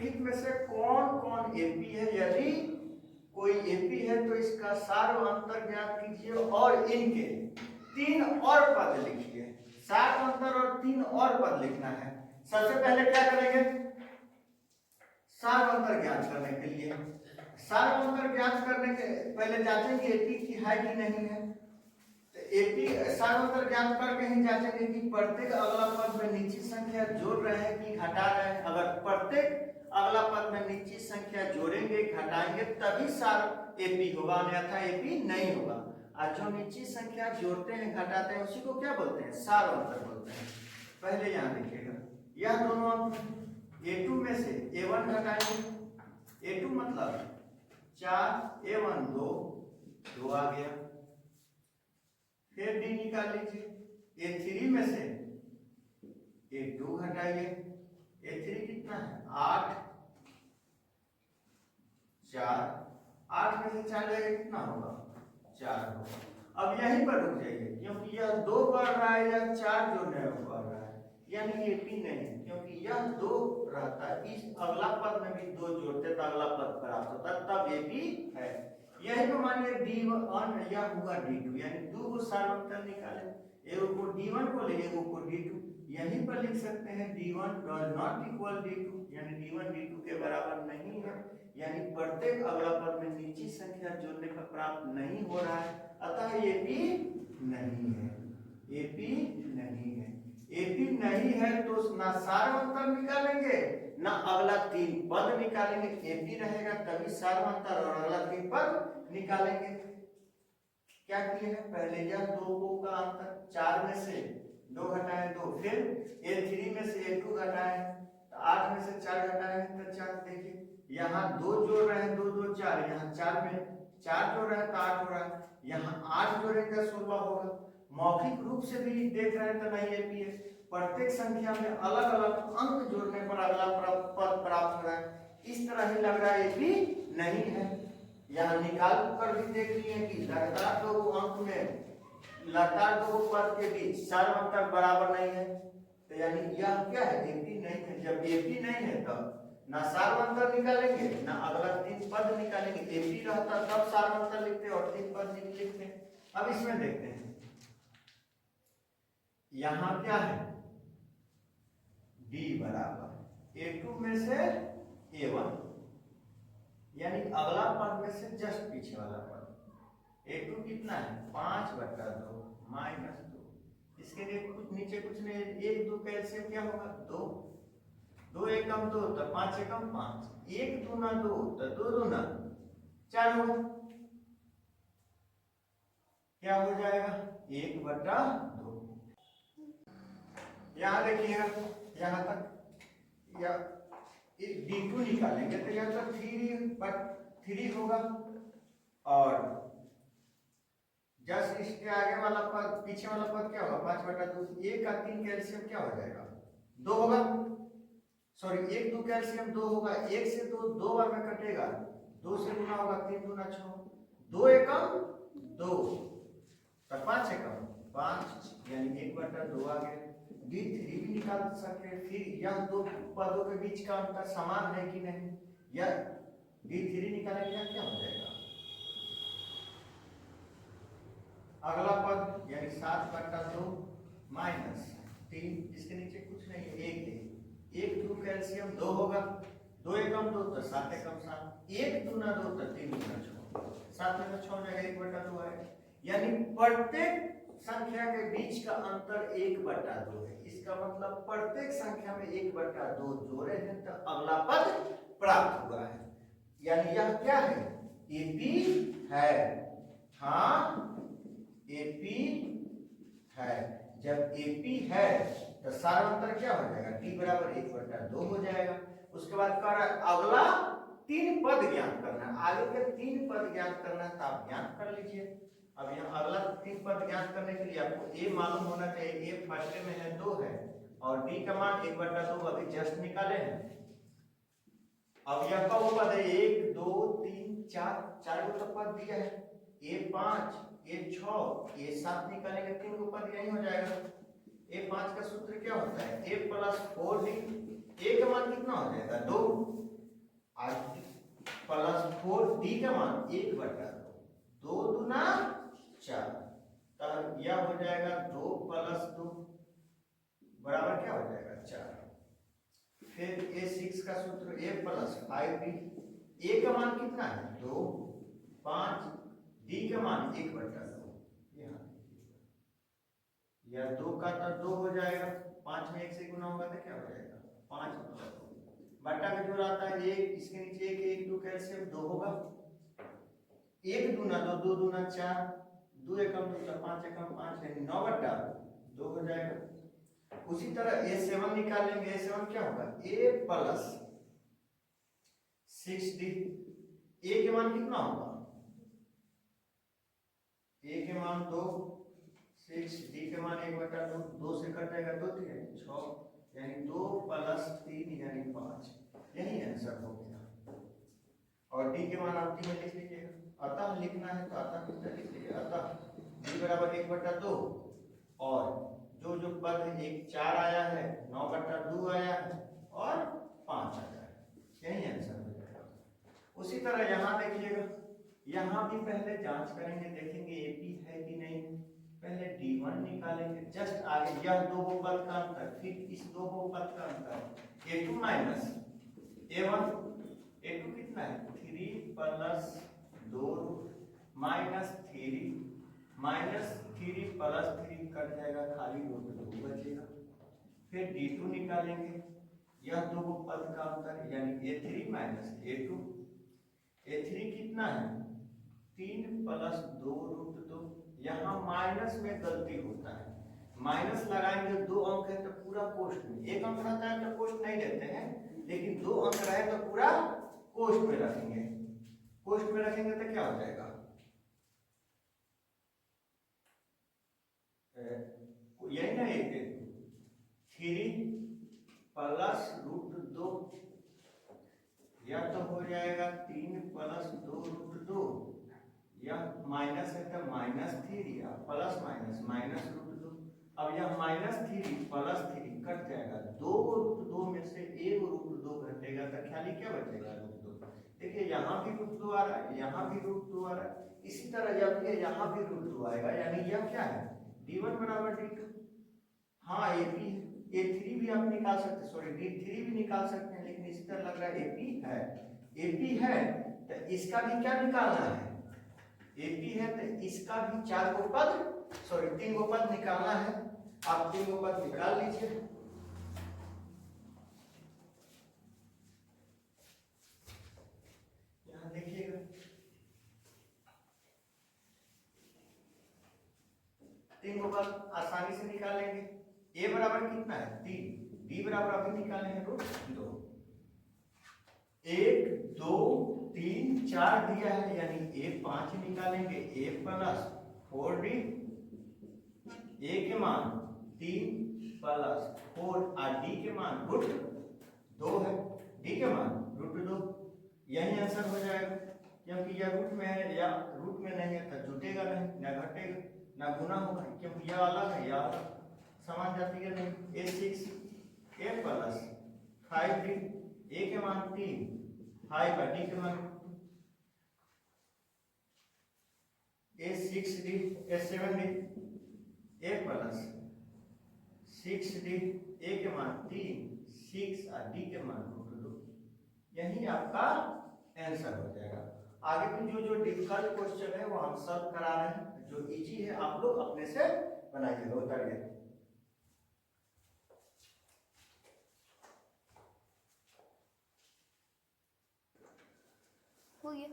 निम्नलिखित में से कौन कौन एपी है? यदि कोई एपी है तो इसका सार्व अंतर ज्ञात कीजिए और इनके 3 और पद लिखिए। सार्व अंतर और 3 और पद लिखना है। सबसे पहले क्या करेंगे? सार्व अंतर ज्ञात करने के लिए सार्व अंतर ज्ञात करने के पहले जांचेंगे एपी की है कि नहीं है। तो एपी सार्व अंतर ज्ञात करके ही जांचेंगे कि प्रत्येक अगला पद में निश्चित संख्या जोड़ रहे हैं कि घटा रहे हैं। अगर प्रत्येक अगला पद में निश्चित संख्या जोड़ेंगे घटाएंगे तभी सार्व एपी होगा, अन्यथा एपी नहीं होगा। और जो निश्चित संख्या जोड़ते हैं घटाते हैं उसी को क्या बोलते हैं? सार्व अंतर बोलते हैं। पहले यहाँ देखिएगा, यह दोनों अंक a2 में से a1 घटाएंगे। a2 मतलब 4, a1 2 आ गया। फिर d निकाल लीजिए। a3 में से a2 घटाइए। a3 कितना है? 8, 4, 8 में से 4 जाएगा कितना होगा? 4 होगा। अब यहीं पर रुक जाइए क्योंकि यह 2 बढ़ रहा है या 4 जोड़ने में बढ़ रहा है, यानी एपी नहीं है क्योंकि यह 2 रहता है। इस अगला पद में भी 2 जोड़ते तो अगला पद प्राप्त होता, तब एपी है। यही पे मानिए d1 या हुआ d2, यानी 2 को सार्व अंतर निकाले, एगो को d1 को ले एगो को d2। यहीं पर लिख सकते हैं d1 does not equal d2, यानी d1 d2 के बराबर नहीं है, यानी प्रत्येक अगला पद में निश्चित संख्या जोड़ने पर प्राप्त नहीं हो रहा है, अतः एपी नहीं है। एपी नहीं है। एपी नहीं है तो ना सार्व अंतर निकालेंगे ना अगला 3 पद निकालेंगे। एपी रहेगा तभी सार्व अंतर और अगला 3 पद निकालेंगे। क्या किए हैं? पहले यह 2 का अंतर 4 में से 2 घटाए 2, फिर a3 में से a2 घटाए तो 8 में से 4 घटाए तो 4। देखिए यहाँ 2 जोड़ रहे हैं, 2 2 4, यहाँ 4 में 4 जोड़ रहे हैं तो 8 हो रहा है, यहाँ 8 जोड़ेंगे 16 होगा। मौखिक रूप से भी देख रहे हैं तो नहीं एपी है। प्रत्येक संख्या में अलग अलग अंक जोड़ने पर अगला पद प्राप्त हो रहा है, इस तरह ही लग रहा है एपी नहीं है। यहाँ निकाल कर भी देख लिए कि लगातार 2 अंक में लगातार 2 पद के बीच सार्व अंतर बराबर नहीं है, तो यानी यह क्या है? एपी नहीं है। जब एपी नहीं है तब ना सार्व अंतर निकालेंगे ना अगला 3 पद निकालेंगे। एपी रहता तब सार्व अंतर लिखते और 3 पद नहीं लिखते। अब इसमें देखते हैं, यहाँ क्या है? d बराबर a2 में से a1, यानी अगला पद में से जस्ट पीछे वाला पद। a2 कितना है? 5/2 माइनस 2। इसके लिए कुछ नीचे कुछ नहीं, 1 2 का एलसीएम क्या होगा? 2। 2 एकम 2 तो 5 एकम 5, 1 दूना 2 तो 2 दूना 4 होगा। क्या हो जाएगा? 1/2। यहाँ देखिएगा, यहाँ तक या d2 निकालेंगे तो यहाँ तक 3 होगा, और जस्ट इसके आगे वाला पद पीछे वाला पद क्या होगा? 5/2। 1 का 3 का एलसीएम क्या हो जाएगा? 2 होगा। सॉरी 1 2 का एलसीएम 2 होगा। 1 से 2 2 बार में कटेगा, 2 से गुना होगा 3 दूना 6, 2 एकम 2 तो 5 एकम 5, यानी 1/2 आ गया। d3 भी निकाल सकते हैं। फिर यह 2 पदों के बीच का अंतर समान है कि नहीं, यह d3 निकालेंगे क्या हो जाएगा? अगला पद यानी 7/2 माइनस 3, इसके नीचे कुछ नहीं है, 1 है। 1 2 का एलसीएम 2 होगा, 2 एकम 2 तो 7 एकम 7, 1 दूना 2 तो 3 दूना 6, 7 में 6 हो जाएगा, 1/2 आएगा। यानी प्रत्येक संख्या के बीच का अंतर 1/2 है। इसका मतलब प्रत्येक संख्या में 1/2 जोड़े हैं तो अगला पद प्राप्त हुआ है, यानी यह क्या है? एपी है। हाँ एपी है। जब एपी है तो सारा अंतर क्या हो जाएगा? d बराबर 1/2 हो जाएगा। उसके बाद कह रहा है अगला 3 पद ज्ञात करना है। आगे के 3 पद ज्ञात करना है तो आप ज्ञात कर लीजिए। अब यहाँ अगला 3 पद ज्ञात करने के लिए आपको a मालूम होना चाहिए। a फर्स्ट में है 2 है और d का मान 1/2 अभी जस्ट निकाले हैं। अब यह कब पद है? 1 2 3 4, 4 को तो पद दिया है। a5 a6 a7 निकालेंगे 3 को पद यही हो जाएगा। A5 का सूत्र क्या होता है, A प्लस 4D। A का मान कितना हो जाएगा 2, और प्लस 4D का मान 1/2, 2 दूना 4, तब यह हो जाएगा 2 प्लस 2 बराबर क्या हो जाएगा 4। फिर A6 का सूत्र A प्लस 5D। A का मान कितना है 2, 5, D का मान 1/2, या 2 का तो 2 हो जाएगा, 5 में 1 से गुना होगा तो क्या हो जाएगा 5/2। बटा का जोड़ आता है 1, इसके नीचे 1, 1 2 कैलसियम 2 होगा, 1 दूना 2, 2 दूना 4, 2 एकम 2, 5 एकम 5, यानी 9/2 हो जाएगा। उसी तरह A7 निकालेंगे, A7 क्या होगा A प्लस 6D। A के मान कितना होगा, A के मान 2, 6, D के मान 1/2, 2 से कटेगा 2 3 6, यानी 2 प्लस 3 यानी 5, यही आंसर हो गया। और D के मान आप में लिख लीजिएगा, अतः लिखना है तो अतः कितना लिख लीजिए, अतः D बराबर 1/2, और जो जो पद है 1 4 आया है, 9/2 आया है और 5 आया है, यही आंसर हो जाएगा। उसी तरह यहाँ देखिएगा, यहाँ भी पहले जांच करेंगे, देखेंगे AP है कि नहीं। पहले D1 निकालेंगे, जस्ट आगे यह दो बहुपद का अंतर, फिर इस दो बहुपद का अंतर, A2 माइनस A1। A2 कितना है 3 प्लस 2 माइनस 3 प्लस 3 कट जाएगा, खाली रूट 2 बचेगा। फिर D2 निकालेंगे, यह दो पद का अंतर यानी A3 माइनस A2। A3 कितना है 3 प्लस 2 रूट 2। यहाँ माइनस में गलती होता है, माइनस लगाएंगे 2 अंक है तो पूरा कोष्ठ में, 1 अंक रहता है तो कोष्ठ नहीं देते हैं, लेकिन 2 अंक रहे तो पूरा कोष्ठ में रखेंगे। कोष्ठ में रखेंगे तो क्या हो जाएगा, यही ना 3 प्लस रूट 2, या तो हो जाएगा 3 प्लस 2 रूट 2, या माइनस है तो माइनस 3 या प्लस माइनस रूट 2। अब यह माइनस 3 प्लस 3 कट जाएगा, 2 रूट 2 में से 1 रूट 2 घटेगा तो खाली क्या बचेगा रूट 2। देखिए यहाँ भी रूट 2 आ रहा है, यहाँ भी रूट 2 आ रहा है, इसी तरह जब ये यहाँ भी रूट 2 आएगा, यानी यह क्या है D1 बराबर D2। हाँ AP A3 भी आप निकाल सकते, सॉरी D3 भी निकाल सकते हैं, लेकिन इसी तरह लग रहा है AP है तो इसका भी क्या निकालना है, AP है तो इसका भी 4 गो पद, सॉरी 3 गो पद निकालना है। आप 3 गो पद निकाल लीजिए। यहाँ देखिएगा 3 गो पद आसानी से निकालेंगे। A बराबर कितना है 3, D बराबर अभी निकाले हैं रूट 2, 1 2 3 4 दिया है, यानी A5 निकालेंगे, A प्लस 4D, A के मान 3 प्लस 4 और D के मान रूट 2 है, D के मान रूट 2, यही आंसर हो जाएगा। क्योंकि यह रूट में है या रूट में नहीं है तो जुटेगा नहीं, ना घटेगा ना गुना होगा, क्योंकि यह अलग है या समान जाति का नहीं। A6 A plus 5D, A के मान 3 5 और D के मान A6D A7D A plus 6D, A के मान 3 6 और D के मान रूट 2, यही आपका आंसर हो जाएगा। आगे भी जो डिफिकल्ट क्वेश्चन है वो हम सॉल्व करा रहे हैं, जो इजी है आप लोग अपने से बनाइएगा। उतारिए, हो गया।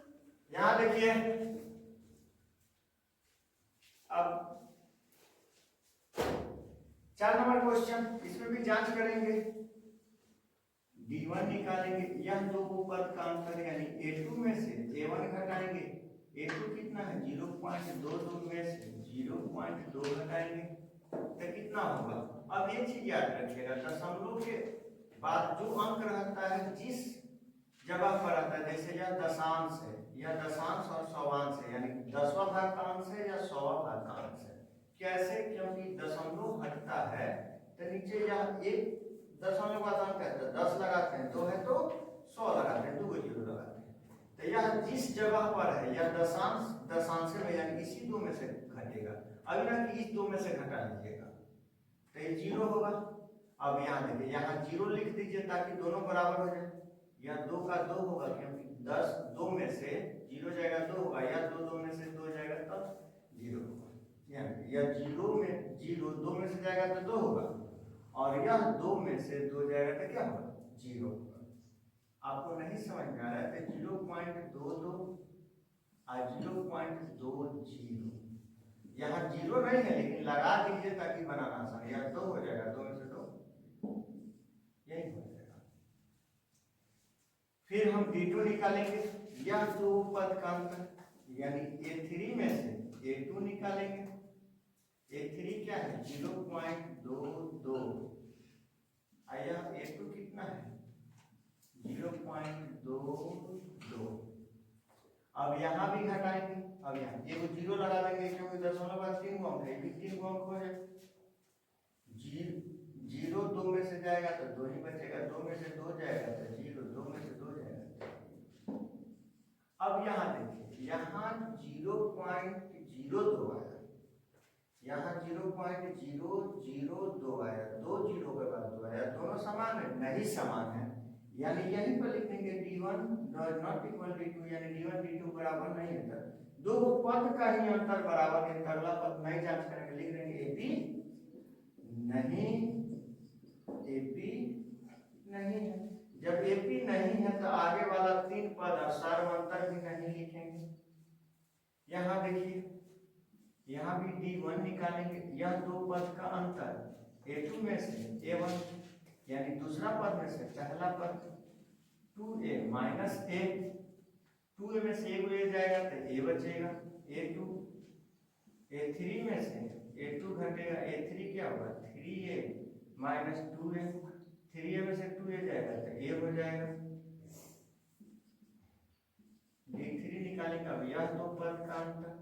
यहाँ देखिए, अब 4 नंबर क्वेश्चन, इसमें भी जांच करेंगे। D1 निकालेंगे, यह दो पद का अंतर यानी A2 में से A1 घटाएंगे, A2 कितना है 0.22 में से 0.2 घटाएंगे तो कितना होगा। अब ये चीज याद रखिएगा, दशमलव के बाद जो अंक रहता है जिस जगह पर रहता है, जैसे यह दशांश है, यह दशांश और सवांश है, यानी 10वां भाग का अंश है या 100वां भाग का अंश है। कैसे, क्योंकि दशमलव हटता है तो नीचे यहाँ एक दशमलव का अंक है तो 10 लगाते हैं, 2 है तो 100 लगाते हैं, 2 को 0 लगाते हैं। तो यह जिस जगह पर है यह दशांश में यानी इसी 2 में से घटेगा। अभी ना कि इस 2 में से घटा लीजिएगा तो ये 0 होगा। अब यहाँ देखिए यहाँ 0 लिख दीजिए ताकि दोनों बराबर हो जाए। यह 2 का 2 होगा क्योंकि 10 2 में से 0 जाएगा 2 होगा, या 2 में से 2 जाएगा तब 0 होगा। यानी यह 0 में 0 2 में से जाएगा तो 2 होगा, और यह 2 में से 2 जाएगा तो क्या होगा 0 होगा। आपको नहीं समझ में आ रहा है तो 0.22 और 0.20 यहाँ 0 नहीं है लेकिन लगा दीजिए ताकि बनाना आसान। यह 2 हो जाएगा, 2 में से 2 यही हो जाएगा। फिर हम D2 निकालेंगे। यह 2 पद का अंतर यानी A3 में से A2 निकालेंगे। A3 क्या है 0.22 और यह A2 कितना है 0.22। अब यहाँ भी घटाएंगे। अब यहाँ एक 0 लगा देंगे क्योंकि दशमलव बाद 3 अंक है, भी 3 अंक हो जाए। 0 2 में से जाएगा तो 2 ही बचेगा, 2 में से 2 जाएगा तो 0, 2 में से 2 जाएगा। अब यहाँ देखिए यहाँ 0.02 आया, यहाँ 0.002 आया, 2 0 के बाद 2 आया, दोनों समान है नहीं समान है, यानी यहीं पर लिख देंगे D1 नॉट इक्वल D2 यानी D1 D2 बराबर नहीं है। दो पद का ही अंतर बराबर है, अगला पद नहीं जांच करेंगे, लिख देंगे AP नहीं, AP नहीं है। जब AP नहीं है तो आगे वाला 3 पद सर्वांतर भी नहीं लिखेंगे। यहाँ देखिए यहाँ भी D1 निकालेंगे। यह 2 पद का अंतर A2 में से A1 यानी दूसरा पद में से पहला पद 2A माइनस A, 2A में से 1 ले जाएगा तो A बचेगा A2, A3 में से A2 घटेगा, A3 क्या होगा 3A माइनस 2A, 3A में से 2A जाएगा तो A हो जाएगा। D3 निकालेंगे। अब यह 2 पद का अंतर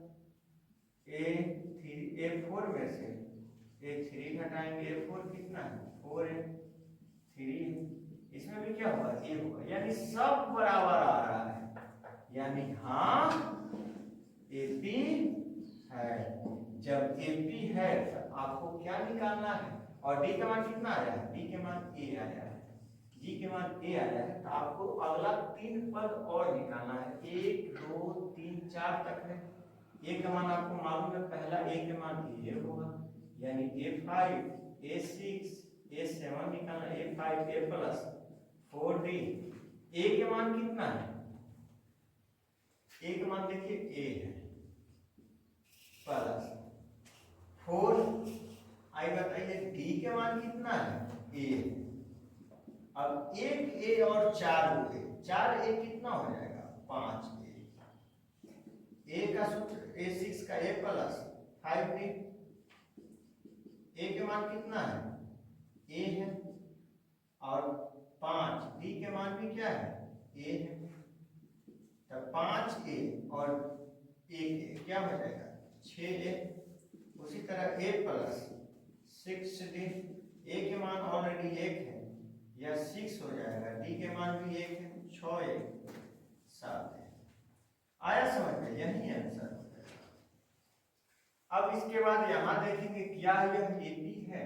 A4 में से A3 घटाएंगे, A4 कितना है 4A, 3 इसमें भी क्या होगा A होगा, यानी सब बराबर आ रहा है, यानी हाँ AP है। जब AP है तो आपको क्या निकालना है, और D का मान कितना आया है, D के मान A आया है, G के मान A आया है, तो आपको अगला 3 पद और निकालना है। 1 2 3 4 तक है। A का मान आपको मालूम है, पहला A के मान A होगा, यानी A5 A6 A7 निकालना, A5 A plus 4D। A के मान कितना है, A का मान देखिए A है प्लस 4 आई, बताइए D के मान कितना है A। अब 1A और 4A, 4A कितना हो जाएगा 5A। A का सूत्र A6 का A प्लस 5D, A के मान कितना है A है और 5 D के मान भी क्या है A है, तो 5A और 1A क्या हो जाएगा 6A। उसी तरह A प्लस 6D, A के मान ऑलरेडी 1 है, यह 6 हो जाएगा, D के मान भी 1 है, 6A 7 है। आया समझ में, यही आंसर हो जाएगा। अब इसके बाद यहां देखेंगे क्या यह AP है,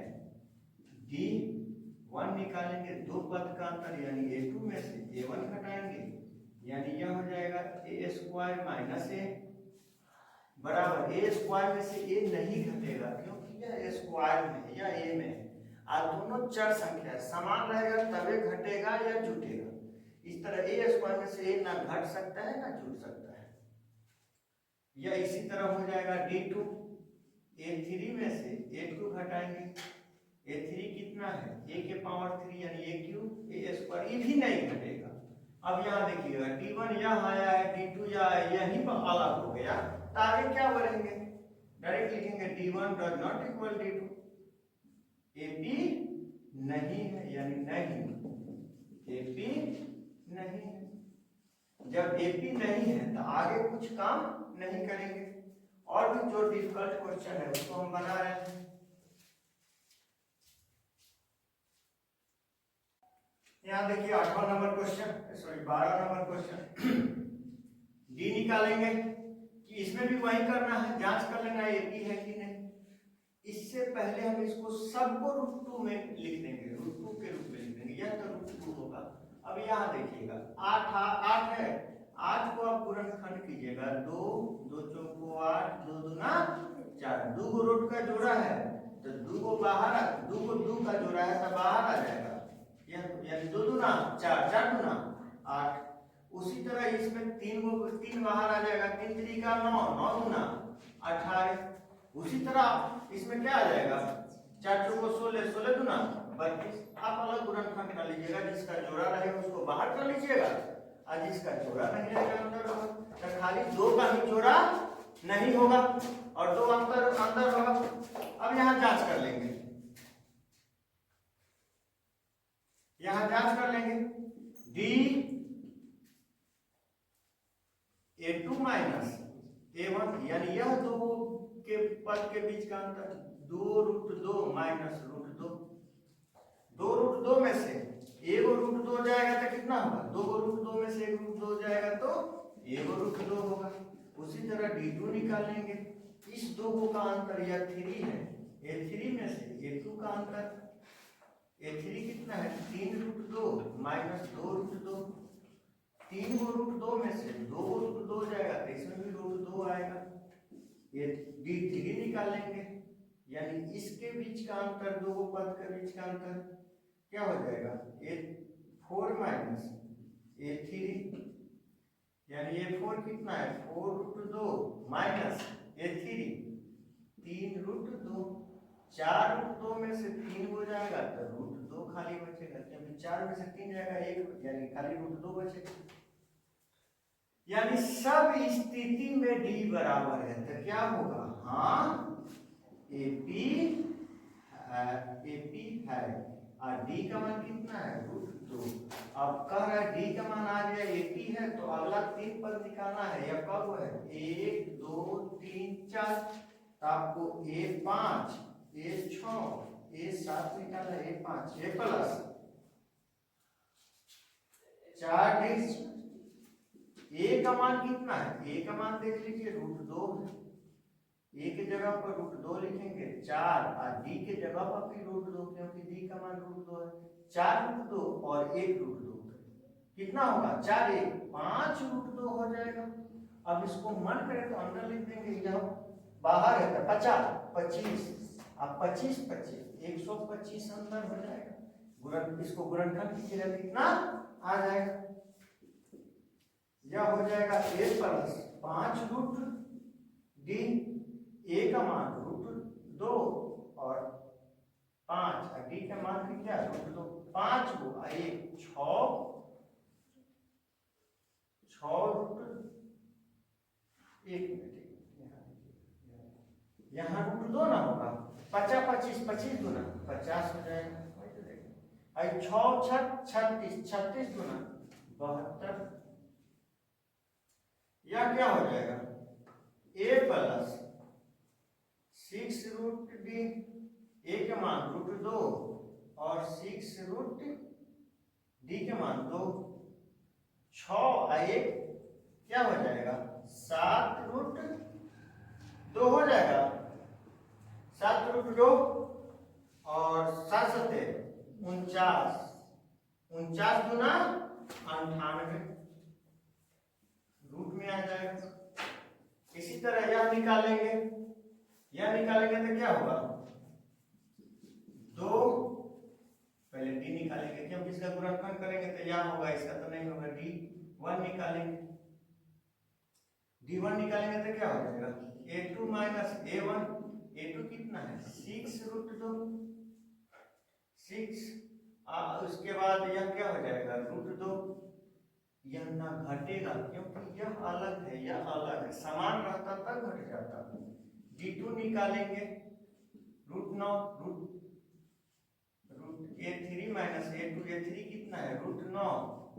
D1 निकालेंगे, 2 पद का अंतर यानी A2 में से A1 घटाएंगे, यानी यह हो जाएगा A स्क्वायर माइनस A बराबर A स्क्वायर में से A नहीं घटेगा क्योंकि यह स्क्वायर में या A में और दोनों चर संख्या समान रहेगा तभी घटेगा या जुटेगा। इस तरह A स्क्वायर में से A ना घट सकता है ना जुट सकता है। यह इसी तरह हो जाएगा D2, A3 में से A2 घटाएंगे, A3 कितना है A के पावर 3 यानी A क्यूब A स्क्वायर, ये भी नहीं घटेगा। अब यहाँ देखिएगा D1 यहाँ आया है, D2 यहीं पर अलग हो गया, तो आगे क्या बढ़ेंगे, डायरेक्ट लिखेंगे D1 does not equal D2। AP नहीं है यानी नहीं, AP नहीं है। जब AP नहीं है तो आगे कुछ काम नहीं करेंगे। और भी जो डिफिकल्ट क्वेश्चन है उसको हम बना रहे हैं। यहाँ देखिए 8वां number question, sorry 12 number question. D निकालेंगे कि इसमें भी वही करना है, जांच कर लेना एपी है कि नहीं। इससे पहले हम इसको सबको रूट 2 में लिख देंगे, रूट 2 के रूप में लिख देंगे, यह तो रूट 2 होगा। अब यहाँ देखिएगा 8 है, 8 को आप गुणनखंड कीजिएगा, 2 2 चौको 8, 2 दूना 4, 2 को रूट का जोड़ा है तो 2 को बाहर 2 को 2 का जोड़ा है तो बाहर आ जाएगा, यानी 2 दूना 4, 4 दूना 8। उसी तरह इसमें 3 बाहर आ जाएगा, 3 3 का 9, 9 दूना 18। उसी तरह इसमें क्या आ जाएगा, 4 चौको 16, 16 दूना 32। आप अलग गुणनखंड कर लीजिएगा, जिसका जोड़ा रहेगा उसको बाहर कर लीजिएगा और जिसका जोड़ा नहीं रहेगा अंदर होगा। तो खाली 2 का ही जोड़ा नहीं होगा और 2 अंदर होगा। अब यहाँ जांच कर लेंगे, यहाँ जांच कर लेंगे डी A2 माइनस A1, यानी यह 2 के पद के बीच का अंतर 2 रूट 2 माइनस रूट 2। 2 रूट 2 में से 1 रूट 2 जाएगा तो कितना होगा, 2 रूट 2 में से 1 रूट 2 जाएगा तो 1 रूट 2 होगा। उसी तरह D2 निकालेंगे, इस 2 का अंतर यह 3 है, A3 में से A2 का अंतर, A3 कितना है 3 रूट 2 माइनस 2 रूट 2। 3 को रूट 2 में से 2 रूट 2 जाएगा तो इसमें भी रूट 2 आएगा। ये D3 निकालेंगे, यानी इसके बीच का अंतर, 2 पद के बीच का अंतर क्या हो जाएगा, A4 माइनस A3, यानी A4 कितना है 4 root 2 minus A3 3 root 2। 4 root 2 में से 3 हो जाएगा तो रूट 2 खाली बचेगा, क्योंकि 4 में से 3 जाएगा 1, यानी खाली रूट 2 बचेगा। यानी सब स्थिति में D बराबर है तो क्या होगा, हाँ AP है और D का मान कितना है रूट 2। अब कह रहा है D का मान आ गया AP है तो अगला 3 पद निकालना है, यह कब है 1 2 3 4, तो आपको A5 A6 A7 निकालना है, A5 A प्लस 4 A का मान कितना है, A का मान देख लीजिए रूट 2 है, A के जगह पर रूट 2 लिखेंगे 4 और D के जगह पर भी रूट 2, क्योंकि D का मान रूट 2 है। 4 रूट 2 और 1 रूट 2 कितना होगा, 4 1 5 रूट 2 हो जाएगा। अब इसको मन करें तो अंदर लिख देंगे, यह बाहर है तो 50 25, अब 25 25 125 अंदर हो जाएगा। इसको गुणनखंड कीजिएगा कितना आ जाएगा, यह हो जाएगा A plus 5 root D, A का मान रूट 2 और 5 और D का मान भी क्या रूट 2, 5 को 1 6 रूट 1 यहाँ रूट 2 ना होगा, 50 25 25 गुना 50 हो जाएगा, 6 36 36 गुना 72, यह क्या हो जाएगा A plus 6 root D, A के मान रूट 2 और 6 रूट D के मान 2, 6 और 1 क्या हो जाएगा 7 रूट 2 हो जाएगा, 7 रूट 2 और 7 7 49, 49 गुना 98 रूट में आ जाएगा। इसी तरह यह निकालेंगे, यह निकालेंगे तो क्या होगा 2, पहले D निकालेंगे क्योंकि इसका गुणनखंड करेंगे तो यह होगा, इसका तो नहीं होगा, D1 निकालेंगे, D1 निकालेंगे तो क्या हो जाएगा A2 माइनस A1, A2 कितना है 6 रूट 2 6, उसके बाद यह क्या हो जाएगा रूट 2, यह ना घटेगा क्योंकि यह अलग है, यह अलग है, समान रहता तब घट जाता। D2 निकालेंगे root 9 root A3 minus A2, A3 कितना है रूट 9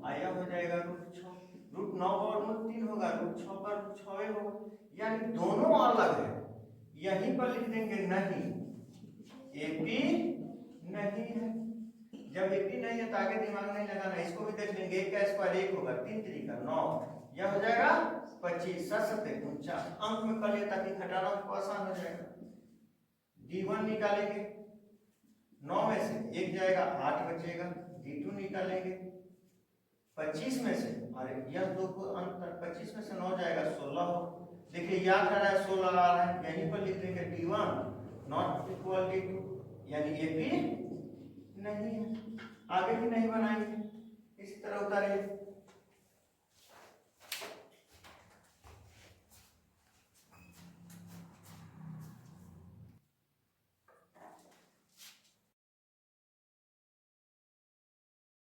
आया हो जाएगा रूट 6, रूट 9 और 3 होगा, रूट 6 का रूट 6 होगा, यानी दोनों अलग है। यहीं पर लिख देंगे नहीं AP नहीं है, जब एपी नहीं है तो आगे दिमाग नहीं लगाना, इसको भी देख लेंगे। 1 का स्क्वायर 1 होगा, 3 3 का 9, यह हो जाएगा 25। 7 अंक में कर लिया ताकि घटाना आपको आसान हो जाएगा। D1 निकालेंगे, 9 में से 1 जाएगा 8 बचेगा। D2 निकालेंगे 25 में से, अरे यह दो को अंतर 25 में से 9 जाएगा 16 हो। देखिए याद आ रहा है 16 आ रहा है, यहीं पर लिख देंगे D1 नॉट इक्वल D2, यानी AP नहीं है। आगे भी नहीं बनाएंगे, इस तरह उतारिए।